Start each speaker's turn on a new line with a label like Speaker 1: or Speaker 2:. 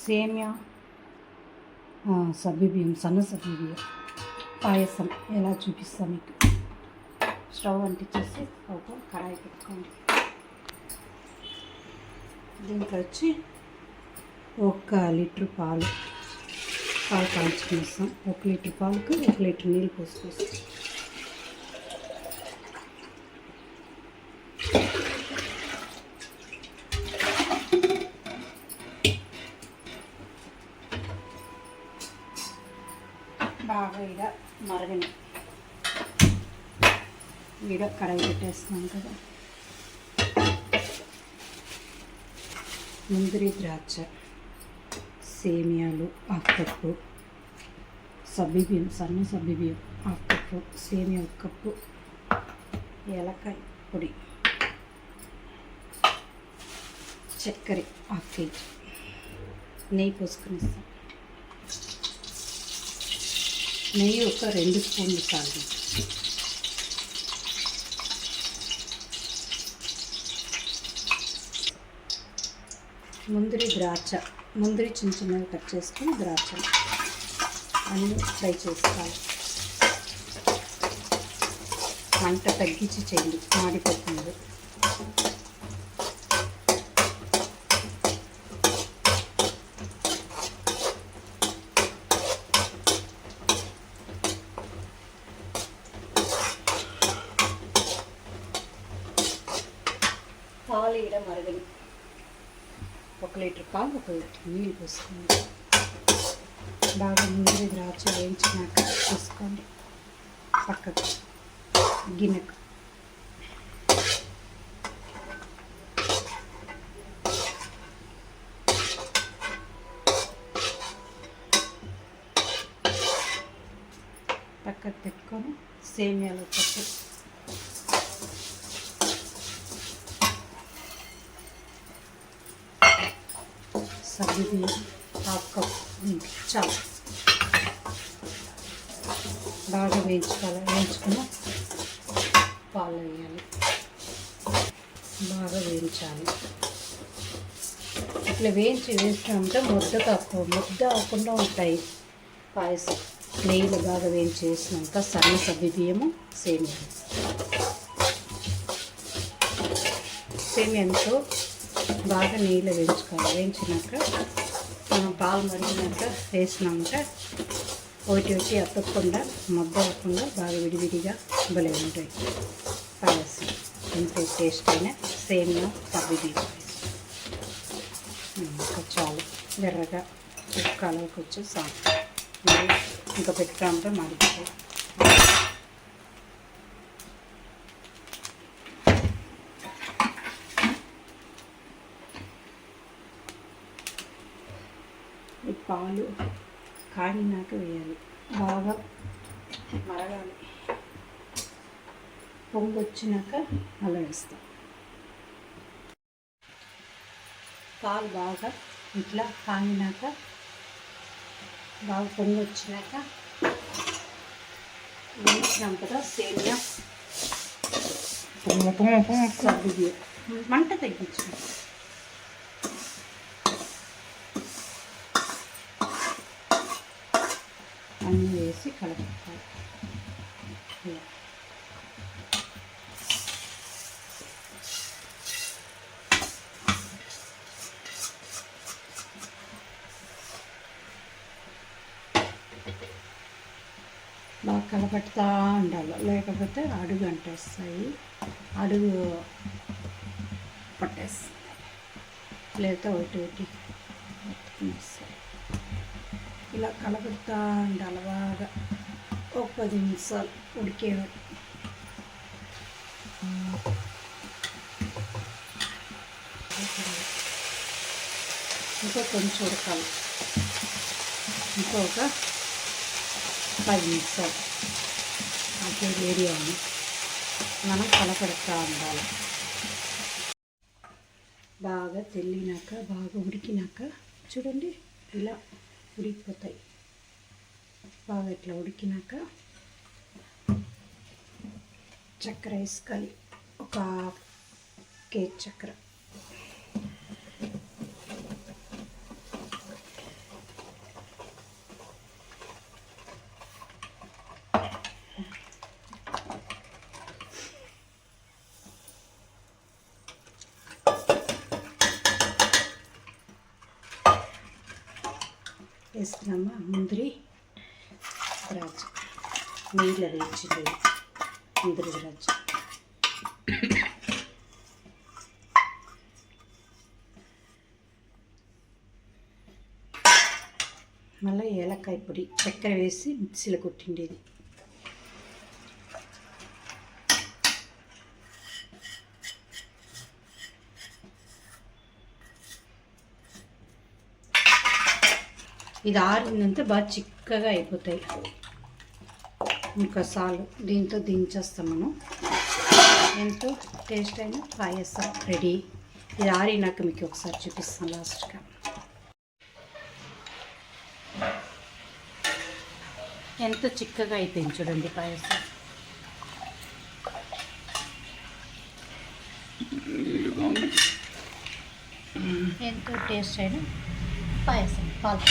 Speaker 1: సేమియా సగ్గుబియ్యం సన్న సగ్గుబియ్యం పాయసం ఎలా చూపిస్తాను మీకు. స్టవ్ అంటించేసి ఒక కడాయి పెట్టుకోండి. దీంట్లో వచ్చి 1 లీటర్ పాలు కాల్చుకునేస్తాం. 1 లీటర్ పాలకు 1 లీటర్ నీళ్ళు పోసుకొస్తాం. బాగా ఇడ మరగని ఈడ కడాయి పెట్టేస్తున్నాం కదా. ముందరి ద్రాక్ష, సేమియాలు 1/2 కప్పు, సగ్గుబియ్యం సన్న సగ్గుబియ్యం 1/2 కప్పు, సేమియా 1 కప్పు, ఏలకాయ పొడి, చక్కెర 1/2 కేజీ, నెయ్యి పోసుకునేస్తాం. నెయ్యి ఒక 2 స్పూన్లు చాలు. ముందరి చిన్న చిన్నగా కట్ చేసుకుని ద్రాక్ష అన్నీ ఫ్రై చేసుకోవాలి. మంట తగ్గించి చేయండి, మాడిపోతుంది. పాలు ఈడ మరగని 1 లీటర్ పాలు 1 లీటర్ నీళ్ళు పోసుకోండి. బాగా ముందరి ద్రాక్ష వేయించినాక తీసుకోండి పక్కకు గిన్నెకు. పక్కకు పెట్టుకొని సేమియాలు పట్టు సగ్గుబియ్యం 1/2 కప్పు చాలు. బాగా వేయించుకున్న పాలు వేయాలి. బాగా వేయించాలి. ఇట్లా వేయించుకుంటే ముద్ద అవ్వకుండా ఉంటాయి పాయసం. నెయ్యిలో బాగా వేయించేసినాక సన్న సగ్గుబియ్యము సేమియాతో బాగా నెయ్యిలో వేయించుకోవాలి. వేయించినాక మనం పాలు మరిగినాక వేసినాక ఒకటి అతకుండా ముద్ద అవ్వకుండా బాగా విడివిడిగా భలే ఉంటాయి పాయసం. ఎంతో టేస్ట్ అయిన సేమియా సగ్గుబియ్యం పాయసం. ఇంకా చాలు ఎర్రగా కలవకి వచ్చి సాగు. ఇంకా పెట్టుకుంటే మరిగిపోయి ఈ పాలు కాగినాక వేయాలి. బాగా మరగాలి. పొంగు వచ్చినాక అలా వేస్తాం. పాలు బాగా ఇట్లా కాగినాక బాగా పొంగు వచ్చినాక వేయించినాం కదా సేమియా సగ్గుబియ్యం మంట తగ్గించాం. అన్నీ వేసి కలపెట్టాలి. బాగా కలపెడతా ఉండాలి, లేకపోతే అడుగు అంటేస్తాయి, అడుగు పట్టేస్తాయి, లేకపోతే ఒకటి వస్తాయి. ఇలా కలపెడతా ఉండాలి. బాగా 10 నిమిషాలు ఉడికేవారు. ఇంకా కొంచెం ఉడకాలి. ఇంకొక 10 నిమిషాలు అదే ఏరియాని మనం కలపెడతా ఉండాలి. బాగా తెల్లినాక బాగా ఉడికినాక చూడండి ఇలా ఉడికిపోతాయి. బాగా ఇట్లా ఉడికినాక చక్కెర వేసుకోవాలి. 1 కేజీ చక్కెర వేసుకున్నామా ముందరి ద్రాక్ష నెయ్యిలో వేయించింది ముందరి ద్రాక్ష. మళ్ళీ ఏలక్కాయ పొడి చక్కెర వేసి మిక్సీలో కొట్టిండేది. ఇది ఆరిందంతా బాగా చిక్కగా అయిపోతాయి. ఇంకా సాలు దీంతో దించేస్తాం మనం. ఎంతో టేస్ట్ అయిన పాయసం రెడీ. ఇది ఆరినాక మీకు ఒకసారి చూపిస్తాను లాస్ట్గా. ఎంతో చిక్కగా అయిపోయింది చూడండి పాయసం. ఎంతో టేస్ట్ అయిన పాయసం పాలు.